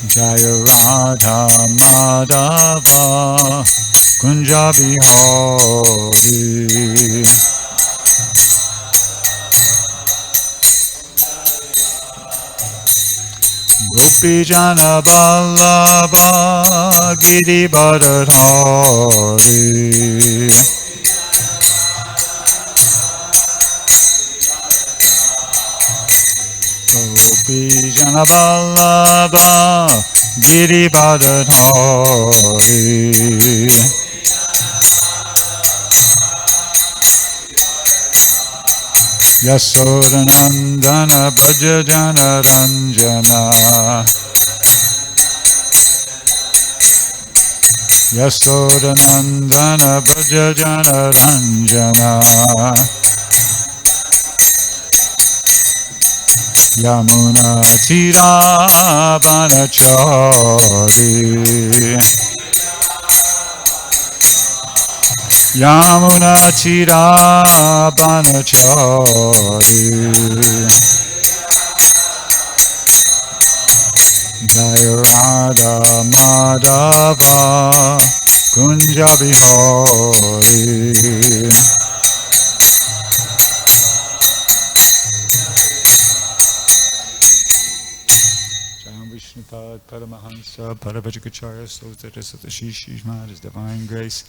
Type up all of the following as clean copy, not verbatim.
Jaya Radha Madhava Kunja Bihari. Gopi Jana Vallabha Girivardhari. Gopi Jana Vallabha Girivardhari. Yasodanandana Bhaja Jana Ranjana. Yasodanandana Bhaja Jana Ranjana. Yamuna Tira Banachari. Yamuna Tira Banachari. Jaya Radha Madhava Kunja Bihari. Vishnupad Paramahansa Parabhajikacharya Sotadasatashishishmad His Divine Grace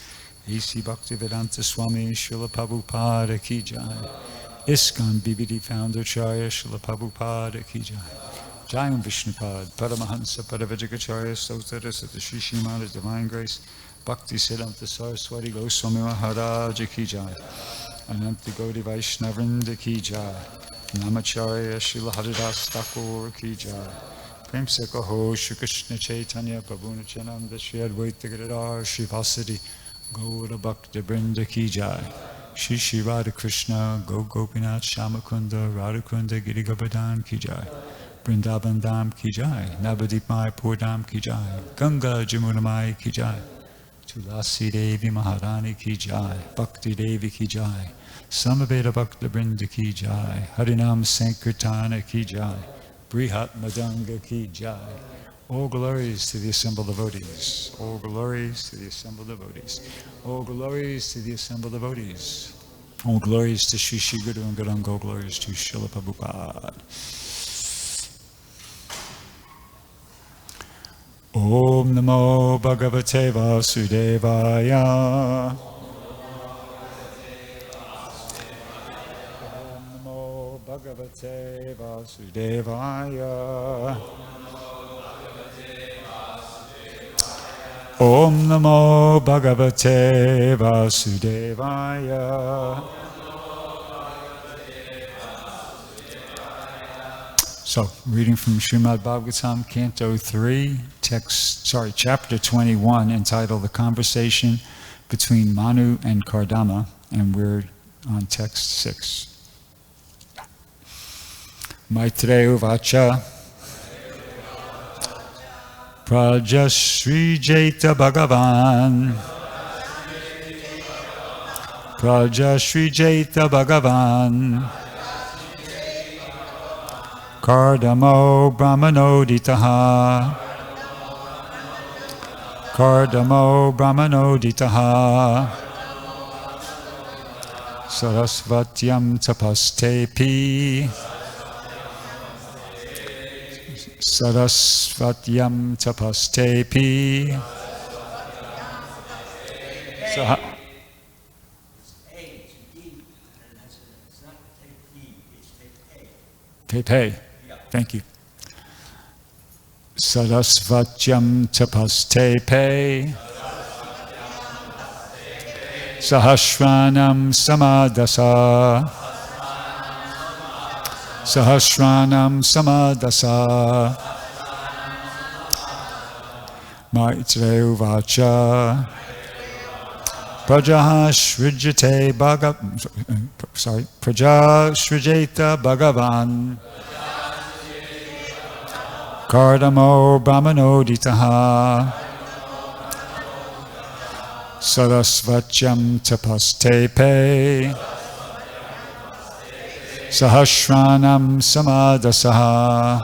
A.C. Bhaktivedanta Swami Srila Prabhupada Ki Jai. ISKCON BBD Founder Charya Srila Prabhupada Ki Jai. Jayam Vishnupad Paramahansa Parabhajikacharya Sotadasatashishishmad His Divine Grace Bhakti Siddhanta Saraswati Goswami Maharaj Ki Jai. Ananta Gaudi Vaishnavrinda Ki Jai. Namacharya Srila Haridas Thakur Ki Jai. Prem se kaho Shri Krishna Chaitanya Prabhu Nityananda Shri Advaita Gadadhar Shri Vasadi Gaura Bhakta Brinda Ki Jai. Shri Shri Radha Krishna Go Gopinath Shamakunda Radhakunda Giri Govardhan Ki Jai. Vrindavan Dham Ki Jai. Navadip Mayapur Dham Ki Jai. Ganga Jamuna Mai Ki Jai. Tulasi Devi Maharani Ki Jai. Bhakti Devi Ki Jai. Samaveda Bhakta Brinda Ki Jai. Harinam Sankirtana Ki Jai. Brihat Madanga Ki Jai. All glories to the assembled devotees. All glories to the assembled devotees. All glories to the assembled devotees. All glories to Shri Shri Guru and Gauranga. All glories to Srila Prabhupada. Om Namo Bhagavate Vasudevaya. Bhagavate Vasudevaya. Om Namo Bhagavate Vasudevaya. So, reading from Srimad Bhagavatam, Canto 3, chapter 21, entitled The Conversation Between Manu and Kardama, and we're on text 6. Maitreya Vacha Prajashri Jaita Bhagavan Prajashri Jaita Bhagavan Kardamo Brahmanoditaha Kardamo Brahmanoditaha Sarasvatyam Tapastepi Sarasvatyam Tapastepi. Tepe. Thank you. Sarasvatyam Tapastepe. Sahasranam Samadasa. Sahasranam Samadasa. Maitreya Uvacha Praja Srijate Praja Srijata Bhagavan Kardamo Brahmanoditaha Sarasvatyam Tapastepe Sahasranam Samadasaha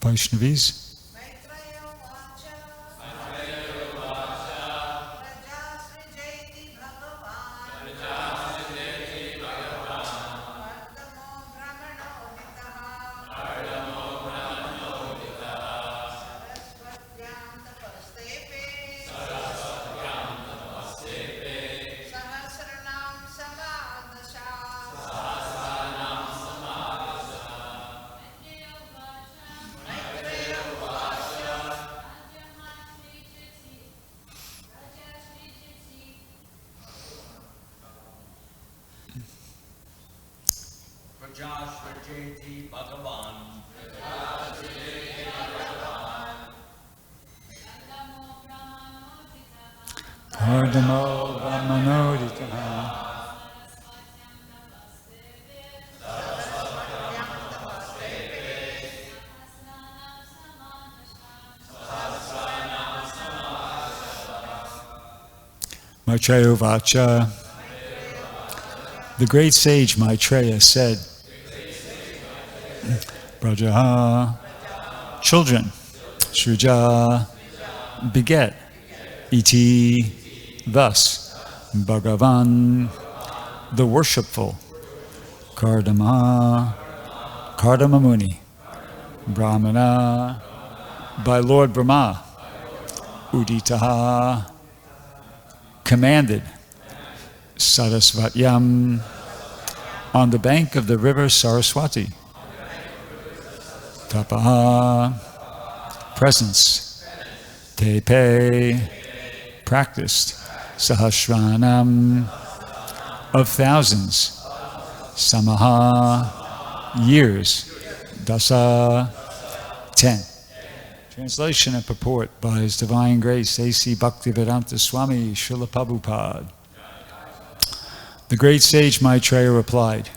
Vaishnavis. Hardamo Brahmanoditaha. Maitreya Vacha. The great sage Maitreya said, Brajaha, children, Sruja, beget, iti, thus, Bhagavan, the worshipful, Kardama, Kardama Muni, Brahmana, by Lord Brahma, Uditaha, commanded, Sarasvatyam, on the bank of the river Saraswati, Tapaha, presence, Tepe, practiced, Sahasranam, of thousands, Samaha, years, Dasa, 10. Translation and purport by His Divine Grace, A.C. Bhaktivedanta Swami Srila Prabhupada. The great sage Maitreya replied,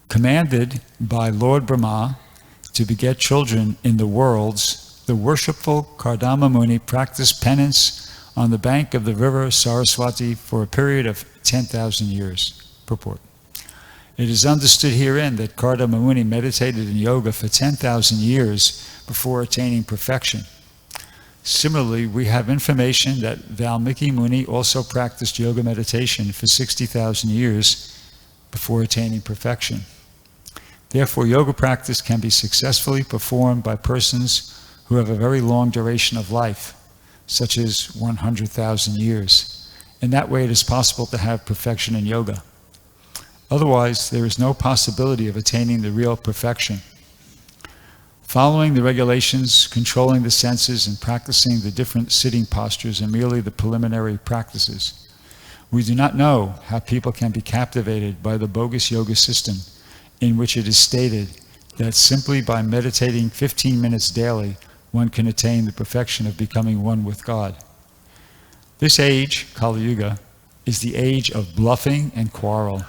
commanded by Lord Brahma to beget children in the worlds, the worshipful Kardama Muni practiced penance on the bank of the river Saraswati for a period of 10,000 years. Purport. It is understood herein that Kardama Muni meditated in yoga for 10,000 years before attaining perfection. Similarly, we have information that Valmiki Muni also practiced yoga meditation for 60,000 years before attaining perfection. Therefore, yoga practice can be successfully performed by persons who have a very long duration of life, such as 100,000 years. In that way, it is possible to have perfection in yoga. Otherwise, there is no possibility of attaining the real perfection. Following the regulations, controlling the senses, and practicing the different sitting postures are merely the preliminary practices. We do not know how people can be captivated by the bogus yoga system in which it is stated that simply by meditating 15 minutes daily, one can attain the perfection of becoming one with God. This age, Kali Yuga, is the age of bluffing and quarrel.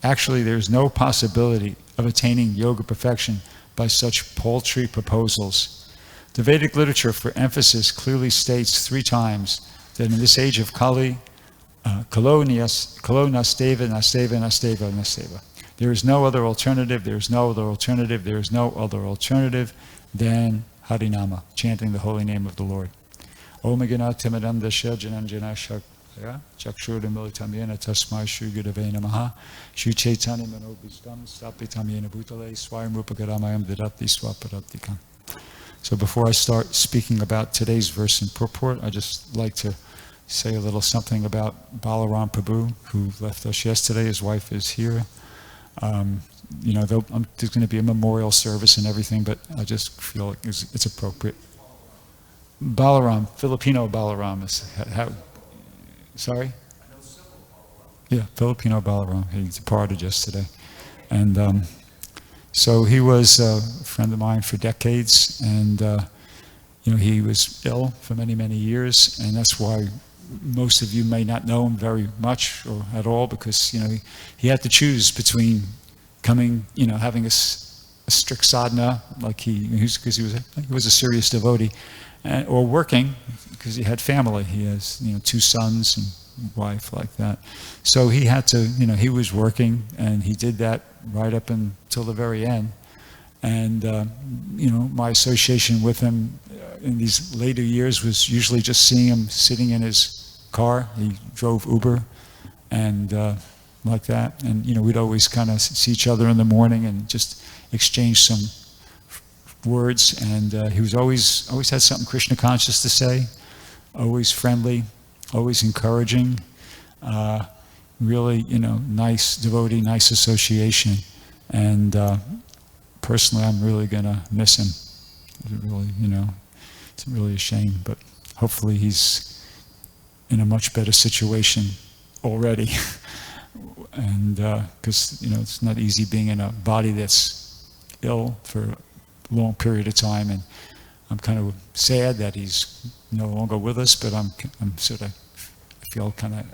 Actually, there is no possibility of attaining yoga perfection by such paltry proposals. The Vedic literature, for emphasis, clearly states 3 times that in this age of Kali, Kalo nasteva, nasteva, nasteva, nasteva. There is no other alternative, there is no other alternative, there is no other alternative than Harinama, chanting the holy name of the Lord. Om Gana Timadam Dasya Jananjana Shakya Chakshurda Militamyena Tasmai Shri Gudave Namaha Shri Chaitanya Manobhistam Stapitamyena Bhutale Swayam Rupagaramayam Didati Swaparadikam. So before I start speaking about today's verse and purport, I'd just like to say a little something about Balaram Prabhu, who left us yesterday. His wife is here. There's going to be a memorial service and everything, but I just feel like it's appropriate. Balaram, Filipino Balaram is how? Sorry? Yeah, Filipino Balaram. He departed yesterday, and so he was a friend of mine for decades, and he was ill for many, many years, and that's why most of you may not know him very much or at all, because he had to choose between coming, having a strict sadhana, like because he was a serious devotee, or working because he had family. He has 2 sons and wife like that. So he had to, he was working, and he did that right up until the very end. And, my association with him in these later years was usually just seeing him sitting in his car. He drove Uber and like that. And, we'd always kind of see each other in the morning and just exchange some words. And he was always had something Krishna conscious to say, always friendly, always encouraging. Really, nice devotee, nice association. And personally, I'm really going to miss him. Really, it's really a shame. But hopefully he's in a much better situation already. And because, it's not easy being in a body that's ill for a long period of time. And I'm kind of sad that he's no longer with us, but I'm sort of, I feel kind of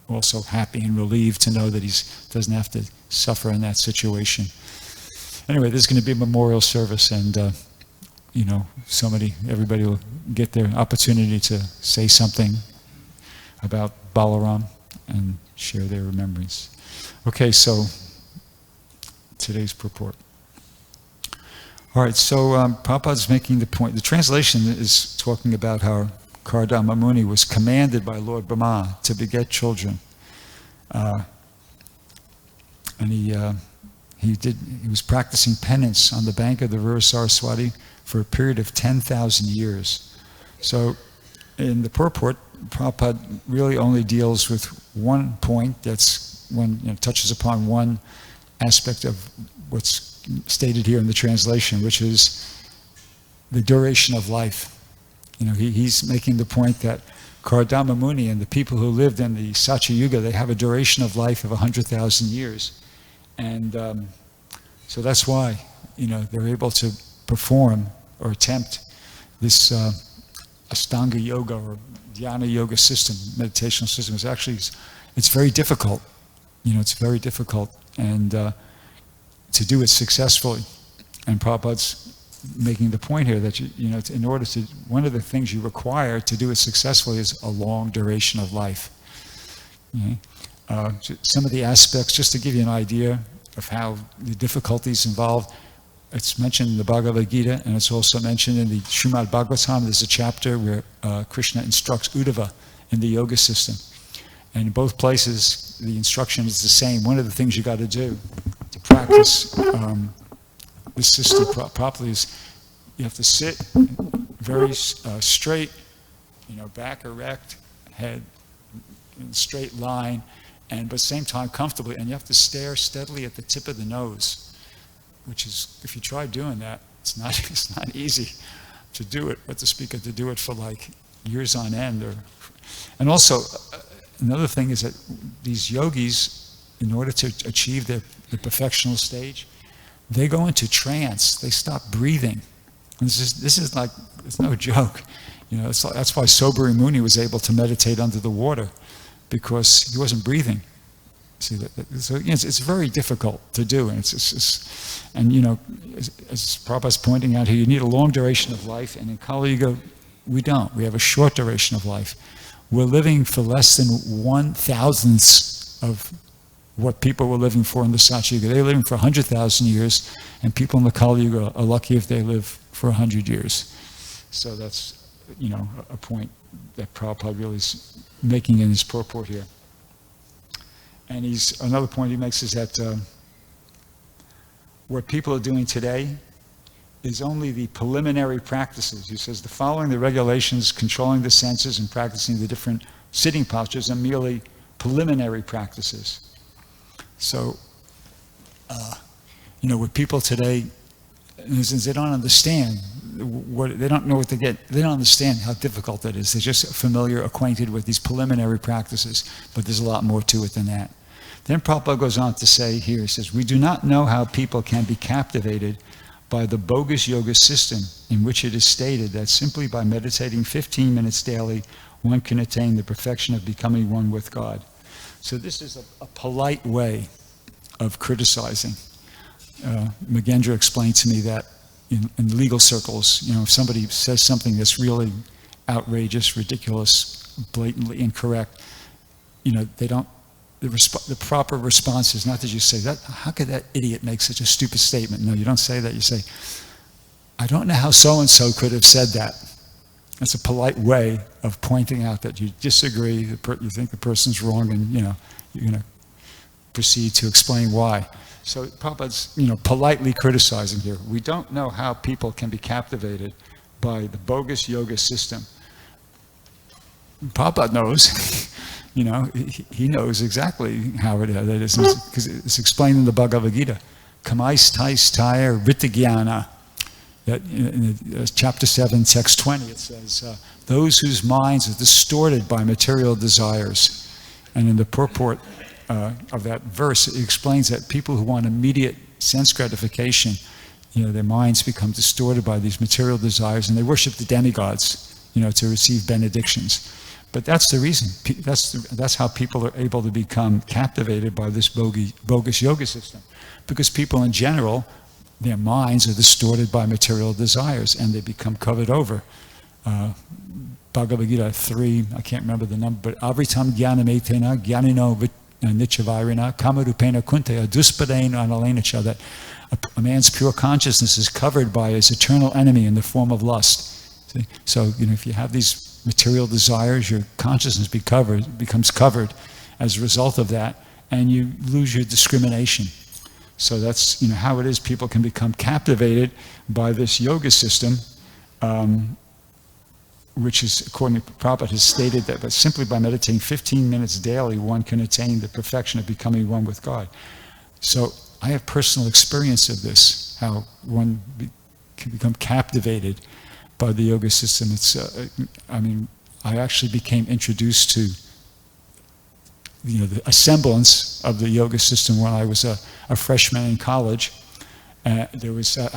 also happy and relieved to know that he doesn't have to suffer in that situation. Anyway, there's going to be a memorial service, and everybody will get their opportunity to say something about Balaram and share their remembrance. Okay, so today's purport. All right, so Prabhupada's making the point. The translation is talking about how Kardama Muni was commanded by Lord Brahma to beget children. And he was practicing penance on the bank of the river Saraswati for a period of 10,000 years. So in the purport, Prabhupada really only deals with one point touches upon one aspect of what's stated here in the translation, which is the duration of life. He's making the point that Kardama Muni and the people who lived in the Satya Yuga, they have a duration of life of 100,000 years. And so that's why, they're able to perform or attempt this Ashtanga Yoga or Dhyana Yoga system, meditational system. It's very difficult. It's very difficult. And to do it successfully. And Prabhupada's making the point here that, in order to, one of the things you require to do it successfully is a long duration of life. Some of the aspects, just to give you an idea of how the difficulties involved, it's mentioned in the Bhagavad Gita, and it's also mentioned in the Srimad Bhagavatam. There's a chapter where Krishna instructs Uddhava in the yoga system. And in both places, the instruction is the same. One of the things you got to do to practice this system properly is you have to sit very straight, back erect, head in a straight line, but at the same time comfortably, and you have to stare steadily at the tip of the nose, which is, if you try doing that, it's not easy to do it, but to do it for like years on end. And also, another thing is that these yogis, in order to achieve the perfectional stage, they go into trance. They stop breathing. And this is like, it's no joke. That's why Sobari Muni was able to meditate under the water, because he wasn't breathing. See, so it's very difficult to do, and as Prabhupada's pointing out here, you need a long duration of life, and in Kali Yuga, we don't. We have a short duration of life. We're living for less than 1/1000th of what people were living for in the Satya Yuga. They're living for 100,000 years, and people in the Kali Yuga are lucky if they live for 100 years. So that's, a point that Prabhupada really is making in his purport here. And another point he makes is that what people are doing today is only the preliminary practices. He says, following the regulations, controlling the senses, and practicing the different sitting postures are merely preliminary practices. So, with people today, in a sense, they don't understand they don't know what to get. They don't understand how difficult that is. They're just familiar, acquainted with these preliminary practices, but there's a lot more to it than that. Then Prabhupada goes on to say here, he says, we do not know how people can be captivated by the bogus yoga system in which it is stated that simply by meditating 15 minutes daily, one can attain the perfection of becoming one with God. So this is a polite way of criticizing. Magendra explained to me that in legal circles, if somebody says something that's really outrageous, ridiculous, blatantly incorrect, they don't the proper response is not that you say, that, how could that idiot make such a stupid statement? No, you don't say that. You say, I don't know how so-and-so could have said that. That's a polite way of pointing out that you disagree, you think the person's wrong, and you're going to proceed to explain why. So Prabhupada's politely criticizing here. We don't know how people can be captivated by the bogus yoga system. Prabhupada knows. He knows exactly how it is, because it's explained in the Bhagavad Gita. Kamais tais tire ritagyana. That in chapter 7, text 20, it says, those whose minds are distorted by material desires. And in the purport of that verse, it explains that people who want immediate sense gratification, their minds become distorted by these material desires, and they worship the demigods, to receive benedictions. But that's the reason. That's how people are able to become captivated by this bogus yoga system. Because people in general, their minds are distorted by material desires, and they become covered over. Bhagavad Gita 3, I can't remember the number, but avritam jnanametena jnanino nichavarina kamarupena kunteya duspadena analenacha, that a man's pure consciousness is covered by his eternal enemy in the form of lust. See? So, if you have these material desires, your consciousness becomes covered as a result of that, and you lose your discrimination. So that's how it is people can become captivated by this yoga system, which is, according to Prabhupada, has stated that simply by meditating 15 minutes daily, one can attain the perfection of becoming one with God. So I have personal experience of this, how one can become captivated by the yoga system. It's, I actually became introduced to a semblance of the yoga system when I was a freshman in college. I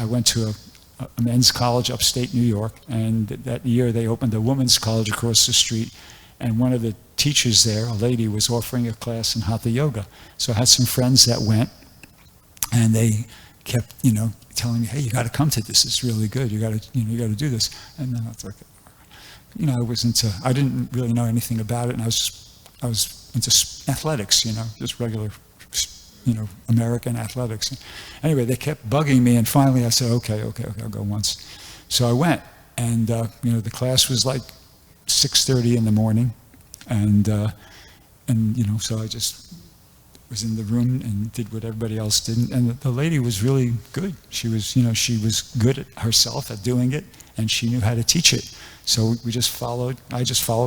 went to a men's college upstate New York, and that year they opened a women's college across the street, and one of the teachers there, a lady, was offering a class in Hatha Yoga. So I had some friends that went, and they kept, telling me, hey, you got to come to this. It's really good. You got to do this. And then I was like, I didn't really know anything about it, and I was into athletics, just regular, American athletics. Anyway, they kept bugging me, and finally I said, okay, I'll go once. So I went, and the class was like 6:30 in the morning, and so I just was in the room and did what everybody else did, and the lady was really good. She was, she was good at herself at doing it, and she knew how to teach it. So I just followed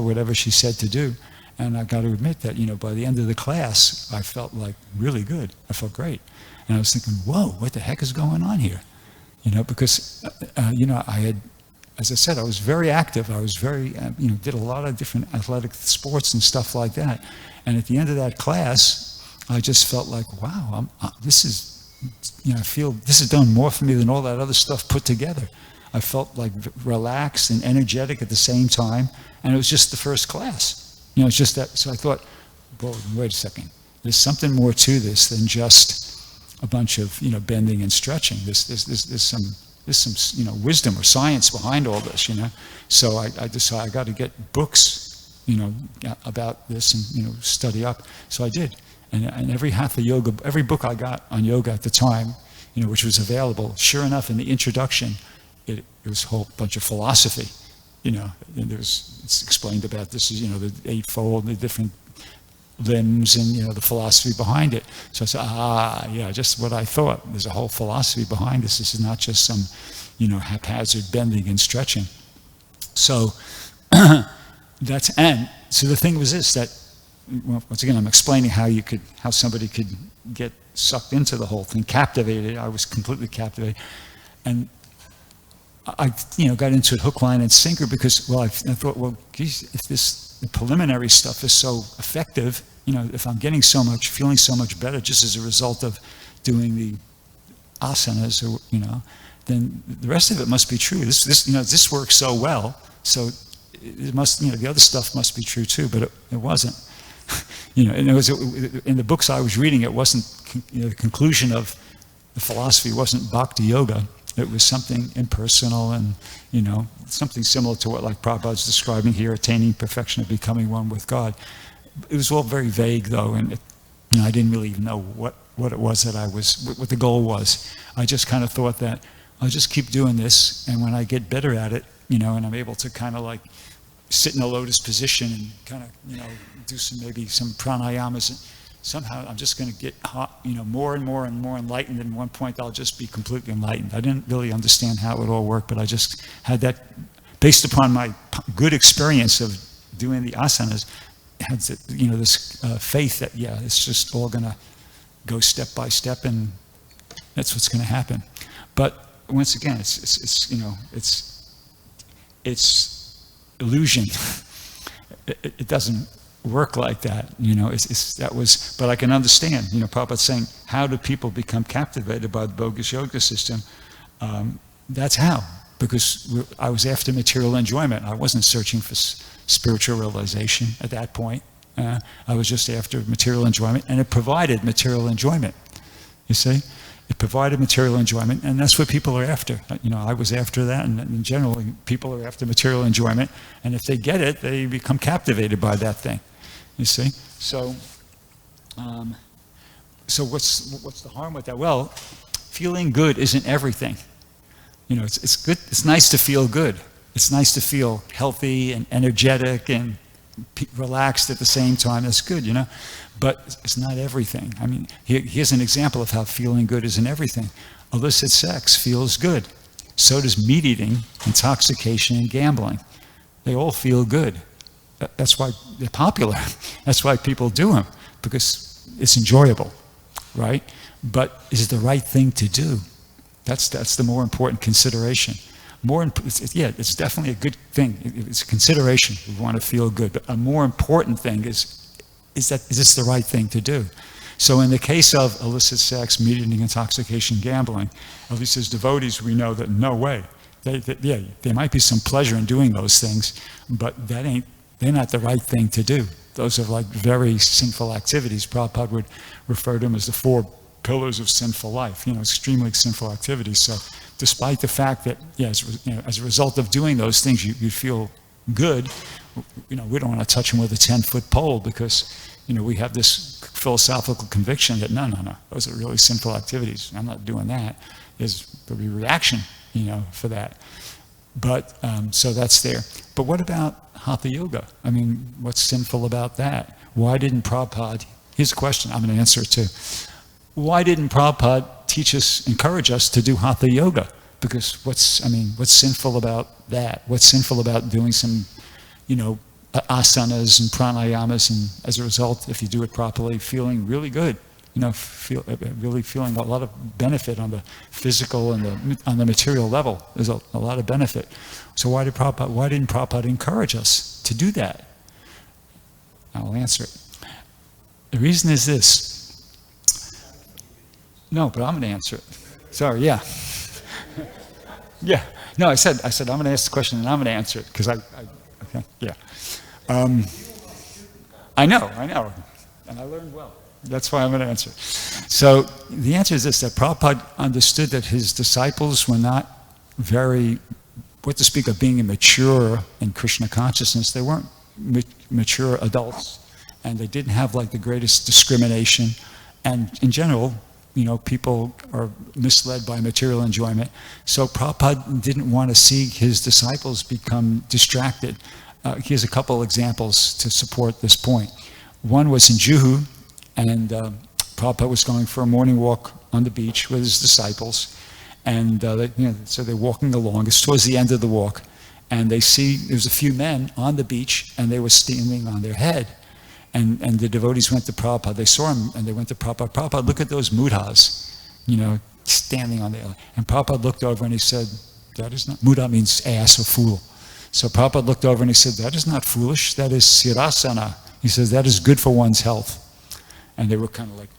whatever she said to do. And I got to admit that, by the end of the class, I felt like really good. I felt great. And I was thinking, whoa, what the heck is going on here? Because, I had, as I said, I was very active. I was very, did a lot of different athletic sports and stuff like that. And at the end of that class, I just felt like, wow, this is, I feel this has done more for me than all that other stuff put together. I felt like relaxed and energetic at the same time. And it was just the first class. It's just that, so I thought, whoa, wait a second. There's something more to this than just a bunch of, bending and stretching. There's some wisdom or science behind all this, So I decided I got to get books, about this and, study up. So I did. And every Hatha Yoga, every book I got on yoga at the time, which was available, sure enough, in the introduction, it was a whole bunch of philosophy. And it's explained about this is, the eightfold, the different limbs, and, the philosophy behind it. So I said, just what I thought. There's a whole philosophy behind this. This is not just some, haphazard bending and stretching. So so the thing was this, that, once again, I'm explaining how somebody could get sucked into the whole thing, captivated. I was completely captivated. And I got into it hook, line, and sinker because, I thought, well, geez, if the preliminary stuff is so effective, if I'm feeling so much better just as a result of doing the asanas, or, then the rest of it must be true. This works so well, so it must, the other stuff must be true too, but it wasn't. And it was in the books I was reading, it wasn't, the conclusion of the philosophy wasn't bhakti yoga. It was something impersonal and, something similar to what like Prabhupada's describing here, attaining perfection of becoming one with God. It was all very vague though, and I didn't really even know what it was that what the goal was. I just kind of thought that I'll just keep doing this, and when I get better at it, and I'm able to kind of like sit in a lotus position and kind of, do maybe some pranayamas, and somehow I'm just going to get more and more and more enlightened, and at one point I'll just be completely enlightened. I didn't really understand how it would all work, but I just had that, based upon my good experience of doing the asanas, had this faith that, it's just all going to go step by step, and that's what's going to happen. But once again, it's illusion. It doesn't work like that, but I can understand, Prabhupada's saying, how do people become captivated by the bogus yoga system? That's how, because I was after material enjoyment. I wasn't searching for spiritual realization at that point. I was just after material enjoyment, and it provided material enjoyment, you see? It provided material enjoyment, and that's what people are after. I was after that, and in general, people are after material enjoyment, and if they get it, they become captivated by that thing, you see? So what's the harm with that? Well, feeling good isn't everything. It's good. It's nice to feel good. It's nice to feel healthy and energetic and relaxed at the same time. That's good, but it's not everything. I mean, here's an example of how feeling good isn't everything. Illicit sex feels good. So does meat eating, intoxication, and gambling. They all feel good. That's why they're popular. That's why people do them, because it's enjoyable, right? But is it the right thing to do? That's the more important consideration. It's definitely a good thing. It's a consideration. We want to feel good. But a more important thing is this the right thing to do? So in the case of illicit sex, meat eating, intoxication, gambling, at least as devotees, we know that no way. There might be some pleasure in doing those things, but they're not the right thing to do. Those are like very sinful activities. Prabhupada would refer to them as the 4 pillars of sinful life, extremely sinful activities. So despite the fact that, as a result of doing those things, you feel good, we don't want to touch them with a 10-foot pole, because, we have this philosophical conviction that no, those are really sinful activities. I'm not doing that. There'll be reaction, for that. But, so that's there. But what about Hatha Yoga? I mean, what's sinful about that? Why didn't Prabhupada, here's a question, I'm going to answer it too. Why didn't Prabhupada encourage us to do Hatha Yoga? Because what's sinful about that? What's sinful about doing some, asanas and pranayamas, and as a result, if you do it properly, feeling really good, really feeling a lot of benefit on the physical and on the material level. There's a lot of benefit. So why didn't Prabhupada encourage us to do that? I'll answer it. The reason is this. No, but I'm going to answer it. Sorry, yeah. Yeah. No, I said I'm going to ask the question and I'm going to answer it, because okay, yeah. I know. And I learned well. That's why I'm going to answer it. So the answer is this, that Prabhupada understood that his disciples were not very, what to speak of being mature in Krishna consciousness. They weren't mature adults, and they didn't have like the greatest discrimination. And in general, people are misled by material enjoyment. So Prabhupada didn't want to see his disciples become distracted. Here's a couple examples to support this point. One was in Juhu, and Prabhupada was going for a morning walk on the beach with his disciples. And so they're walking along. It's towards the end of the walk. And they see there's a few men on the beach, and they were standing on their head. And the devotees went to Prabhupada. They saw him, and they went to Prabhupada. Prabhupada, look at those mudhas, standing on there. And Prabhupada looked over and he said, that is not, mudha means ass or fool. So Prabhupada looked over and he said, that is not foolish, that is sirasana. He says, that is good for one's health. And they were kind of like,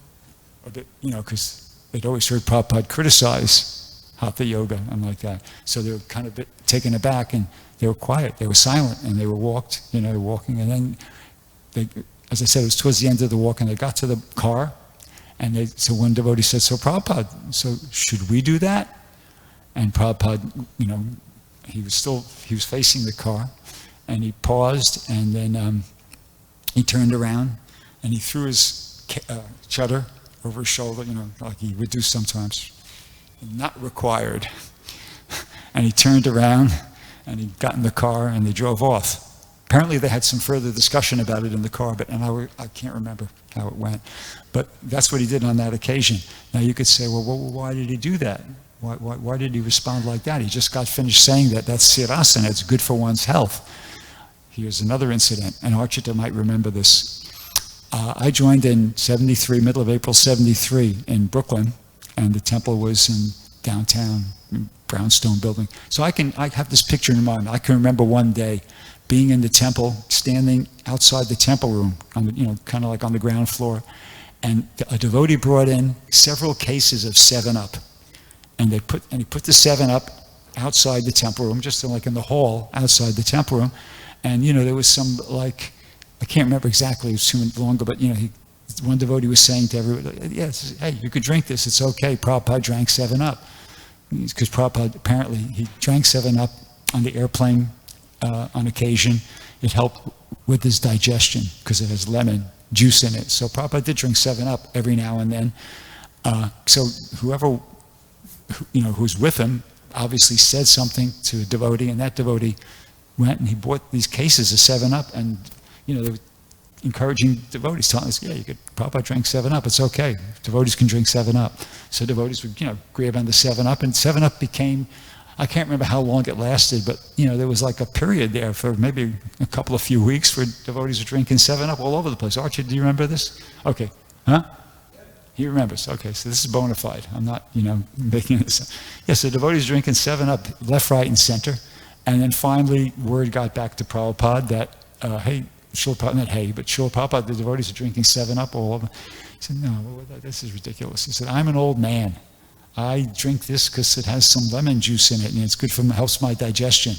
because they'd always heard Prabhupada criticize Hatha Yoga and like that. So they were kind of taken aback, and they were quiet, they were silent, and they were walking, and then as I said, it was towards the end of the walk, and they got to the car, and so one devotee said, so Prabhupada, so should we do that? And Prabhupada, he was facing the car, and he paused, and then he turned around, and he threw his chadar over his shoulder, like he would do sometimes. Not required. And he turned around and he got in the car and they drove off. Apparently they had some further discussion about it in the car, I can't remember how it went. But that's what he did on that occasion. Now you could say, well, why did he do that? Why did he respond like that? He just got finished saying that's sirasana, it's good for one's health. Here's another incident, and Archita might remember this. I joined in 73, middle of April 73 in Brooklyn, and the temple was in downtown, brownstone building. So I have this picture in mind. I can remember one day being in the temple, standing outside the temple room, kind of like on the ground floor, and a devotee brought in several cases of 7-Up, and he put the 7-Up outside the temple room, just like in the hall outside the temple room, and there was some I can't remember exactly, it was too longer, but one devotee was saying to everybody, yes, hey, you could drink this, it's okay. Prabhupada drank 7-Up. Because Prabhupada, apparently, he drank 7-Up on the airplane on occasion. It helped with his digestion because it has lemon juice in it. So Prabhupada did drink 7-Up every now and then. So whoever, who's with him obviously said something to a devotee, and that devotee went and he bought these cases of 7-Up, and they were encouraging devotees, telling us, yeah, Prabhupada drank 7-Up, it's okay. Devotees can drink 7-Up. So devotees would, grab on the 7-Up, and 7-Up became, I can't remember how long it lasted, but, there was like a period there for maybe a few weeks where devotees were drinking 7-Up all over the place. Archie, do you remember this? Okay. Huh? He remembers. Okay, so this is bona fide. I'm not, making this up. Yeah, so devotees drinking 7-Up left, right, and center. And then finally, word got back to Prabhupada that, hey, Srila Prabhupada, the devotees are drinking 7-Up all over. He said, no, this is ridiculous. He said, I'm an old man. I drink this because it has some lemon juice in it, and it's good for helps my digestion.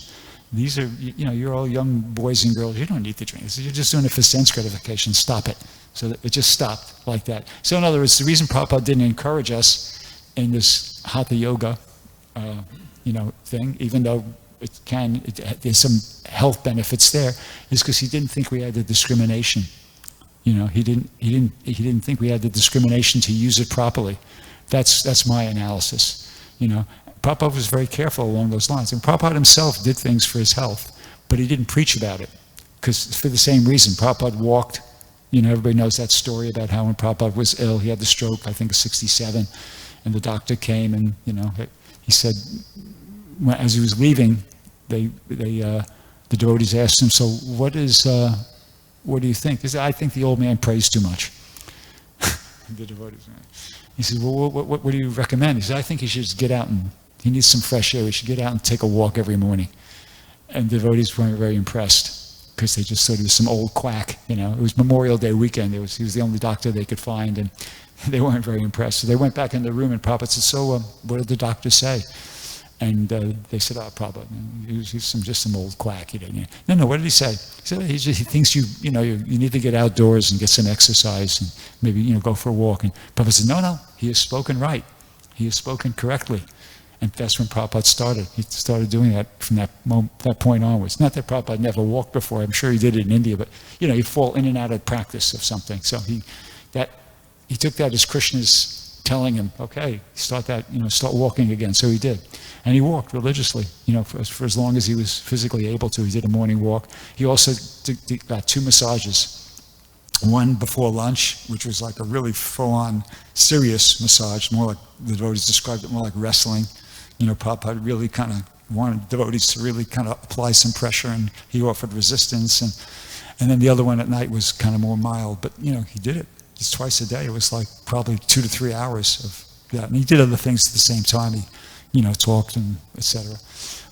These are, you're all young boys and girls. You don't need to drink this. You're just doing it for sense gratification. Stop it. So it just stopped like that. So in other words, the reason Prabhupada didn't encourage us in this hatha yoga, thing, even though there's some health benefits there, is because he didn't think we had the discrimination. He didn't think we had the discrimination to use it properly. That's my analysis. Prabhupada was very careful along those lines. And Prabhupada himself did things for his health, but he didn't preach about it. Because for the same reason, Prabhupada walked, everybody knows that story about how when Prabhupada was ill, he had the stroke, I think, at 67, and the doctor came and, he said, as he was leaving, the devotees asked him, so what do you think? He said, I think the old man prays too much. The devotees. He said, well, what do you recommend? He said, I think he should just get out and, he needs some fresh air. He should get out and take a walk every morning. And the devotees weren't very impressed because they just thought he was some old quack. It was Memorial Day weekend. He was the only doctor they could find, and they weren't very impressed. So they went back in the room, and Prabhupada said, so what did the doctor say? And they said, oh, Prabhupada, he's just some old quack. No, what did he say? He said, he thinks you need to get outdoors and get some exercise and maybe, go for a walk. And Prabhupada said, no, he has spoken right. He has spoken correctly. And that's when Prabhupada started. He started doing that from that point onwards. Not that Prabhupada never walked before. I'm sure he did it in India, but, you fall in and out of practice of something. So he took that as Krishna's telling him, okay, start walking again. So he did. And he walked religiously, for as long as he was physically able to. He did a morning walk. He also got 2 massages. One before lunch, which was like a really full-on serious massage, more like the devotees described it more like wrestling. Prabhupada really kind of wanted devotees to really kind of apply some pressure, and he offered resistance. And then the other one at night was kind of more mild, but he did it. It's twice a day. It was like probably 2 to 3 hours of that. And he did other things at the same time. He, talked and etc.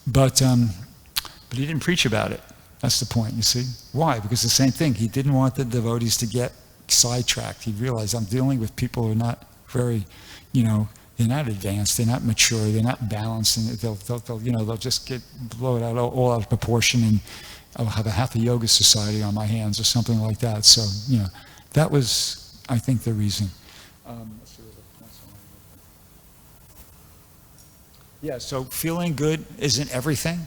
But he didn't preach about it. That's the point, you see. Why? Because the same thing. He didn't want the devotees to get sidetracked. He realized I'm dealing with people who are not very, they're not advanced, they're not mature, they're not balanced, and they'll just get blown out all out of proportion, and I'll have a hatha yoga society on my hands or something like that. So, that was, I think, the reason. Yeah, so feeling good isn't everything.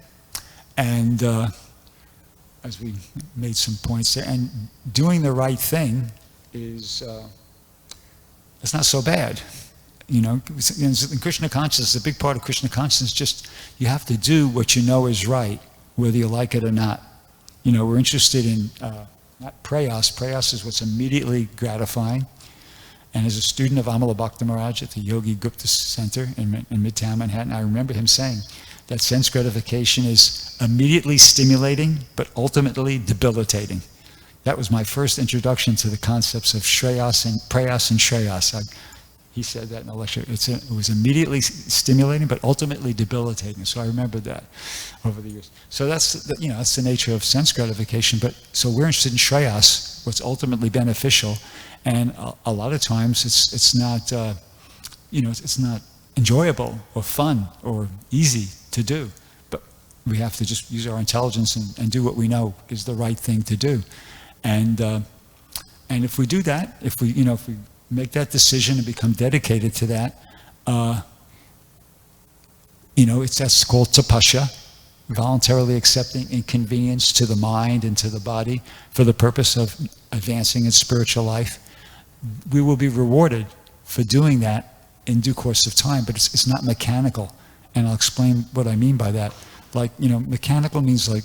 And as we made some points there, and doing the right thing is it's not so bad. You know, in Krishna consciousness, a big part of Krishna consciousness is just you have to do what you know is right, whether you like it or not. You know, we're interested in not prayas. Prayas is what's immediately gratifying. And as a student of Amala Bhakta Maharaj at the Yogi Gupta Center in Midtown Manhattan, I remember him saying that sense gratification is immediately stimulating, but ultimately debilitating. That was my first introduction to the concepts of shreyas and prayas and shreyas. He said that in a lecture. It was immediately stimulating, but ultimately debilitating. So I remembered that over the years. So that's the nature of sense gratification. But so we're interested in shreyas, what's ultimately beneficial, and a lot of times it's not it's not enjoyable or fun or easy to do. But we have to just use our intelligence and do what we know is the right thing to do. And if we do that, if we make that decision and become dedicated to that, that's called tapasya, voluntarily accepting inconvenience to the mind and to the body for the purpose of advancing in spiritual life. We will be rewarded for doing that in due course of time, but it's not mechanical. And I'll explain what I mean by that. Like, mechanical means like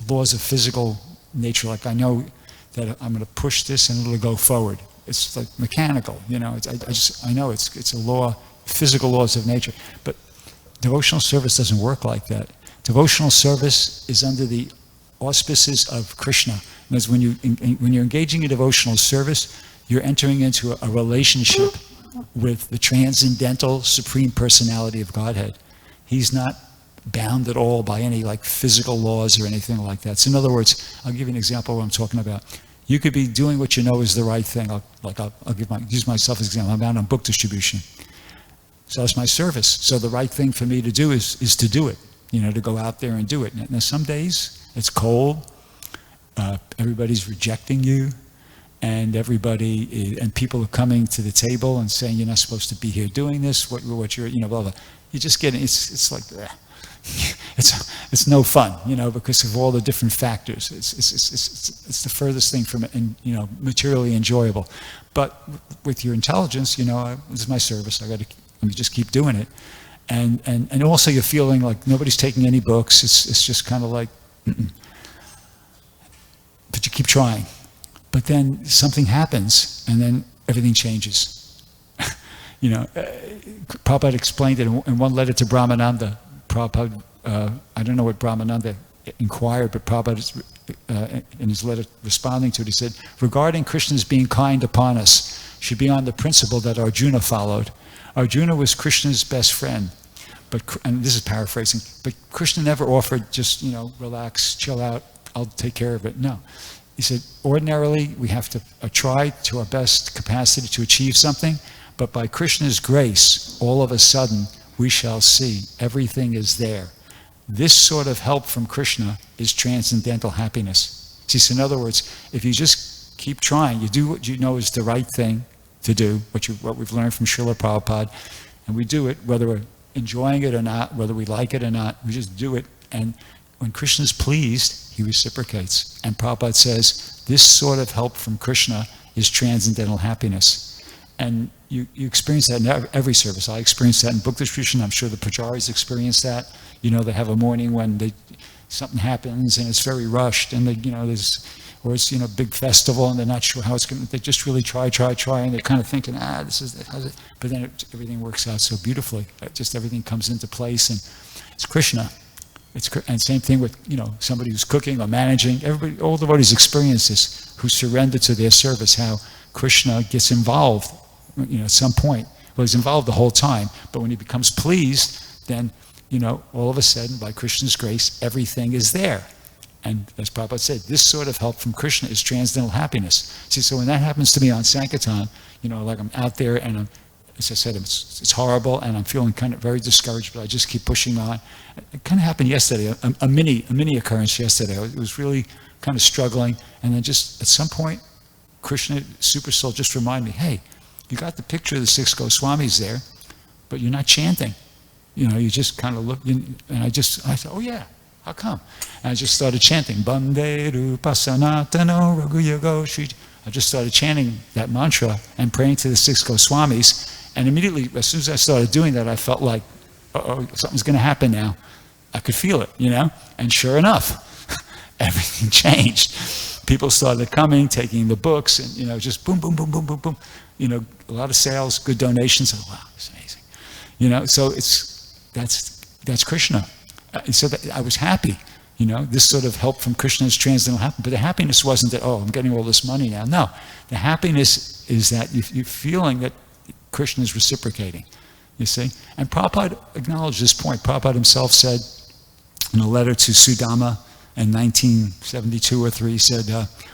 laws of physical nature. Like I know that I'm going to push this and it'll go forward. It's like mechanical, I know it's a law, physical laws of nature. But devotional service doesn't work like that. Devotional service is under the auspices of Krishna. Because when you're engaging in devotional service, you're entering into a relationship with the transcendental Supreme Personality of Godhead. He's not bound at all by any like physical laws or anything like that. So in other words, I'll give you an example of what I'm talking about. You could be doing what you know is the right thing. I'll use myself as an example. I'm out on book distribution. So that's my service. So the right thing for me to do is to do it, to go out there and do it. Now some days it's cold, everybody's rejecting you, and people are coming to the table and saying you're not supposed to be here doing this, what you're, blah, blah. You just get, it's like, it's no fun, because of all the different factors. It's the furthest thing from, materially enjoyable. But with your intelligence, this is my service. Let me just keep doing it, and also you're feeling like nobody's taking any books. It's just kind of like, but you keep trying. But then something happens, and then everything changes. Prabhupada explained it in one letter to Brahmananda. Prabhupada, I don't know what Brahmananda inquired, but Prabhupada, in his letter responding to it, he said, regarding Krishna's being kind upon us, should be on the principle that Arjuna followed. Arjuna was Krishna's best friend, and this is paraphrasing, but Krishna never offered just, relax, chill out, I'll take care of it. No. He said, ordinarily, we have to try to our best capacity to achieve something, but by Krishna's grace, all of a sudden, we shall see everything is there. This sort of help from Krishna is transcendental happiness. See, so in other words, if you just keep trying, you do what you know is the right thing to do, what we've learned from Srila Prabhupada, and we do it, whether we're enjoying it or not, whether we like it or not, we just do it. And when Krishna's pleased, he reciprocates. And Prabhupada says, this sort of help from Krishna is transcendental happiness. And you experience that in every service. I experience that in book distribution. I'm sure the Pracharis experience that. They have a morning when something happens and it's very rushed, and or it's a big festival and they're not sure how it's going. They just really try, and they're kind of thinking, this is it. But then everything works out so beautifully. Just everything comes into place, and it's Krishna. And same thing with somebody who's cooking or managing. Everybody, all devotees experience this who surrender to their service. How Krishna gets involved. At some point. Well, he's involved the whole time, but when he becomes pleased, then, all of a sudden, by Krishna's grace, everything is there. And as Prabhupada said, this sort of help from Krishna is transcendental happiness. See, so when that happens to me on Sankirtan, like I'm out there and as I said, it's horrible and I'm feeling kind of very discouraged, but I just keep pushing on. It kind of happened yesterday, a mini occurrence yesterday. It was really kind of struggling, and then just at some point, Krishna, Super Soul, just reminded me, hey, you got the picture of the 6 Goswamis there, but you're not chanting. You just kind of look, and I said, oh yeah, How come? And I just started chanting, Bande Rupa Sanatano Raghuyago Shri. I just started chanting that mantra and praying to the 6 Goswamis. And immediately, as soon as I started doing that, I felt like, uh-oh, something's going to happen now. I could feel it, And sure enough, everything changed. People started coming, taking the books, and, just boom, boom, boom, boom, boom, boom. A lot of sales, good donations. Oh, wow, it's amazing. So that's Krishna. So that I was happy. This sort of help from Krishna's transcendental happiness. But the happiness wasn't that, I'm getting all this money now. No, the happiness is that you're feeling that Krishna is reciprocating, you see. And Prabhupada acknowledged this point. Prabhupada himself said in a letter to Sudama in 1972 or 3, he said,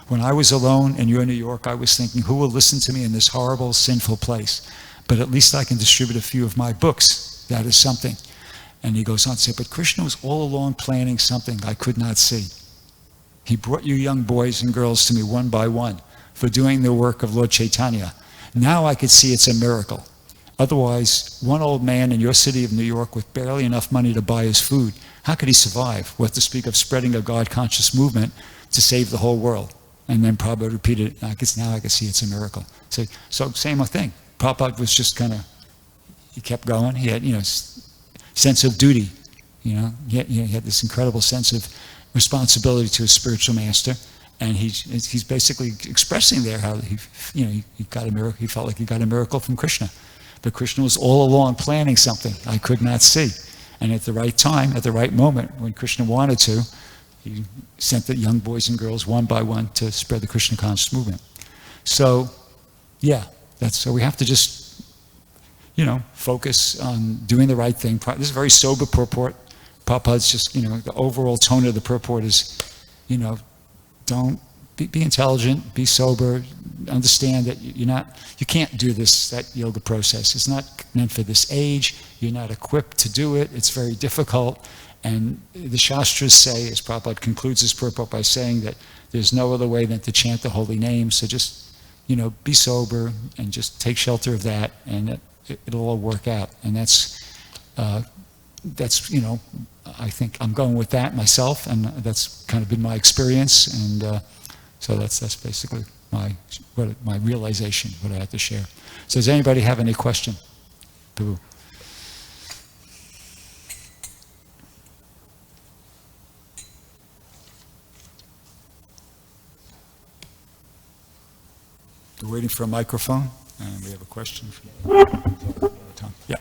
when I was alone in New York, I was thinking, who will listen to me in this horrible, sinful place? But at least I can distribute a few of my books. That is something. And he goes on to say, but Krishna was all along planning something I could not see. He brought you young boys and girls to me one by one for doing the work of Lord Chaitanya. Now I could see it's a miracle. Otherwise, one old man in your city of New York with barely enough money to buy his food, how could he survive? What to speak of spreading a God-conscious movement to save the whole world? And then Prabhupada repeated, now I can see it's a miracle. So same thing. Prabhupada was just he kept going. He had, sense of duty. He had this incredible sense of responsibility to his spiritual master. And he's basically expressing there how he got a miracle. He felt like he got a miracle from Krishna. But Krishna was all along planning something I could not see. And at the right time, at the right moment, when Krishna wanted to, he sent the young boys and girls one by one to spread the Krishna conscious movement. So, so we have to just, focus on doing the right thing. This is a very sober purport. Prabhupada's just, the overall tone of the purport is, don't be intelligent, be sober, understand that you can't do that yoga process. It's not meant for this age. You're not equipped to do it. It's very difficult. And the Shastras say, as Prabhupada concludes his purport by saying that there's no other way than to chant the holy name. So just, be sober and just take shelter of that, and it'll all work out. And that's, I think I'm going with that myself, and that's kind of been my experience. And so that's basically my realization, what I had to share. So does anybody have any question? Prabhu. We're waiting for a microphone, and we have a question. Yeah.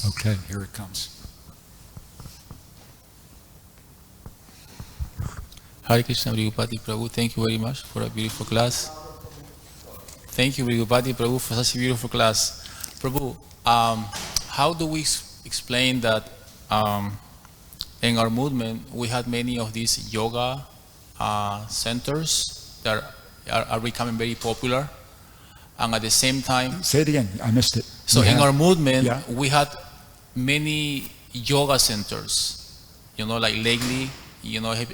Okay, here it comes. Hare Krishna, Bhrgupati Prabhu, thank you very much for a beautiful class. Thank you, Bhrgupati Prabhu, for such a beautiful class. Prabhu, how do we explain that in our movement we had many of these yoga centers that are becoming very popular, and at the same time... Say it again, I missed it. So in our movement, we had many yoga centers, like lately,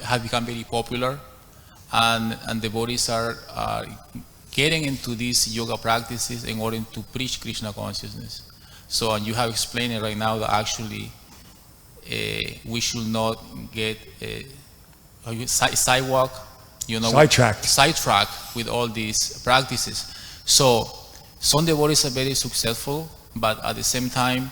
have become very popular, and devotees are getting into these yoga practices in order to preach Krishna consciousness. So, and you have explained it right now that actually we should not get sidetracked with all these practices. So, some devotees are very successful, but at the same time,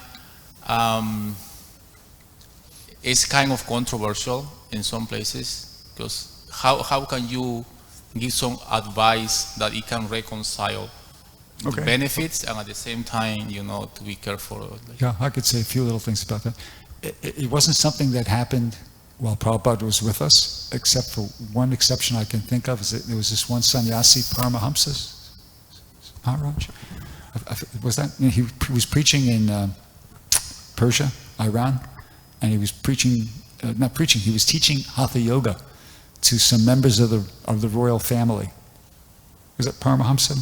it's kind of controversial in some places, because how can you give some advice that it can reconcile the benefits and at the same time, to be careful? Yeah, I could say a few little things about that. It wasn't something that happened while Prabhupada was with us, except for one exception I can think of, is that there was this one sannyasi, Paramahamsa Maharaj. Was that? He was preaching in Persia, Iran, and he was preaching, he was teaching Hatha Yoga to some members of the royal family. Was it Paramahamsa?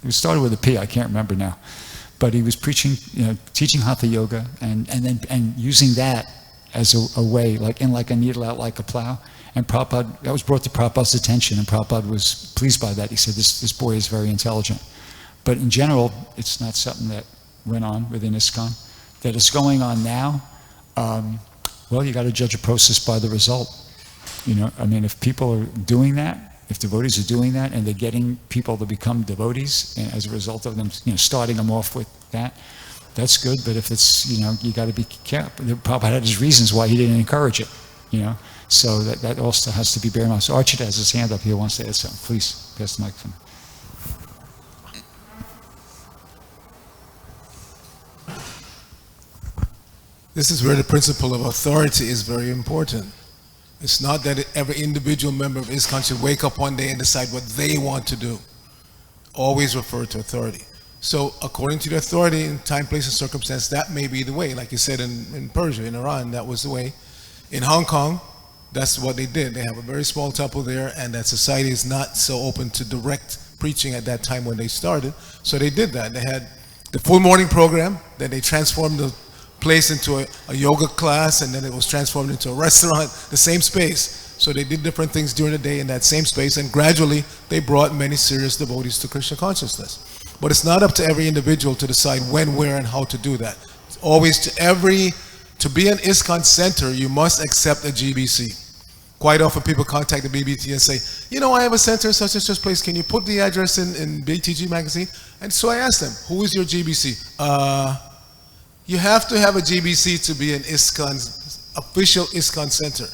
It started with a P, I can't remember now. But he was preaching, teaching Hatha Yoga and using that as a way, like a needle out like a plow. And Prabhupada, that was brought to Prabhupada's attention, and Prabhupada was pleased by that. He said, this boy is very intelligent. But in general, it's not something that went on within ISKCON. That is going on now, well, you got to judge a process by the result. If people are doing that, if devotees are doing that, and they're getting people to become devotees, and as a result of them, starting them off with that, that's good. But if it's, you got to be careful. Prabhupada had his reasons why he didn't encourage it, So that also has to be bare in mind. So Archita has his hand up here, wants to add something. Please, pass the microphone. This is where the principle of authority is very important. It's not that every individual member of ISKCON should wake up one day and decide what they want to do. Always refer to authority. So according to the authority in time, place, and circumstance, that may be the way. Like you said in Persia, in Iran, that was the way. In Hong Kong, that's what they did. They have a very small temple there, and that society is not so open to direct preaching at that time when they started. So they did that. They had the full morning program, then they transformed the place into a yoga class, and then it was transformed into a restaurant, the same space. So they did different things during the day in that same space, and gradually they brought many serious devotees to Krishna consciousness. But it's not up to every individual to decide when, where, and how to do that. It's always to be an ISKCON center, you must accept a GBC. Quite often people contact the BBT and say, I have a center such and such place, can you put the address in BTG magazine? And so I asked them, who is your GBC? You have to have a GBC to be an ISKCON, official ISKCON center.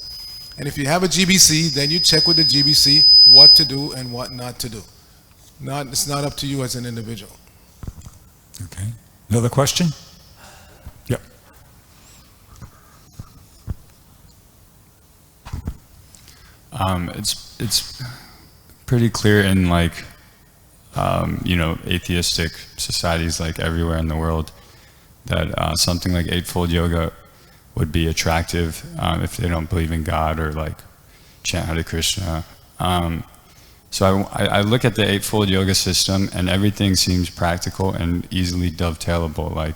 And if you have a GBC, then you check with the GBC what to do and what not to do. It's not up to you as an individual. Okay. Another question? Yep. It's pretty clear in atheistic societies like everywhere in the world that something like Eightfold Yoga would be attractive if they don't believe in God or chant Hare Krishna. So I look at the Eightfold Yoga system, and everything seems practical and easily dovetailable, like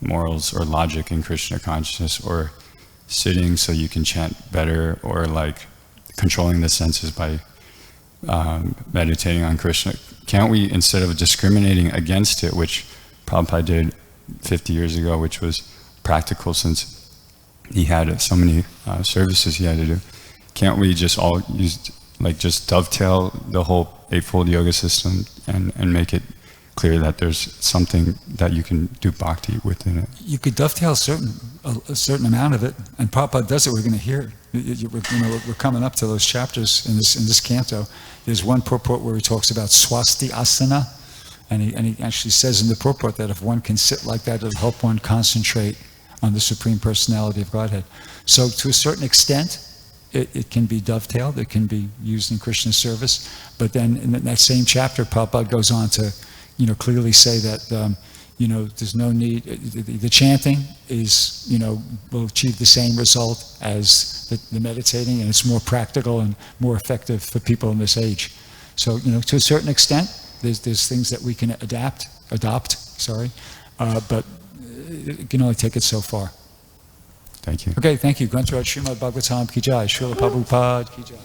morals or logic in Krishna consciousness, or sitting so you can chant better, or controlling the senses by meditating on Krishna. Can't we, instead of discriminating against it, which Prabhupada did 50 years ago, which was practical since he had so many services he had to do, can't we just all use, just dovetail the whole Eightfold Yoga system and make it clear that there's something that you can do bhakti within it? You could dovetail a certain amount of it, and Prabhupada does it. We're going to hear it. We're coming up to those chapters in this canto. There's one purport where he talks about swasti asana, and he actually says in the purport that if one can sit like that, it'll help one concentrate on the Supreme Personality of Godhead. So to a certain extent, it can be dovetailed, it can be used in Krishna's service, but then in that same chapter, Prabhupada goes on to clearly say that there's no need, the chanting is, will achieve the same result as the meditating, and it's more practical and more effective for people in this age. So, to a certain extent, there's things that we can adopt, but it can only take it so far. Thank you. Okay, thank you. Grantharaj Srimad Bhagavatam Ki Jai, Srila Prabhupada Ki Jai.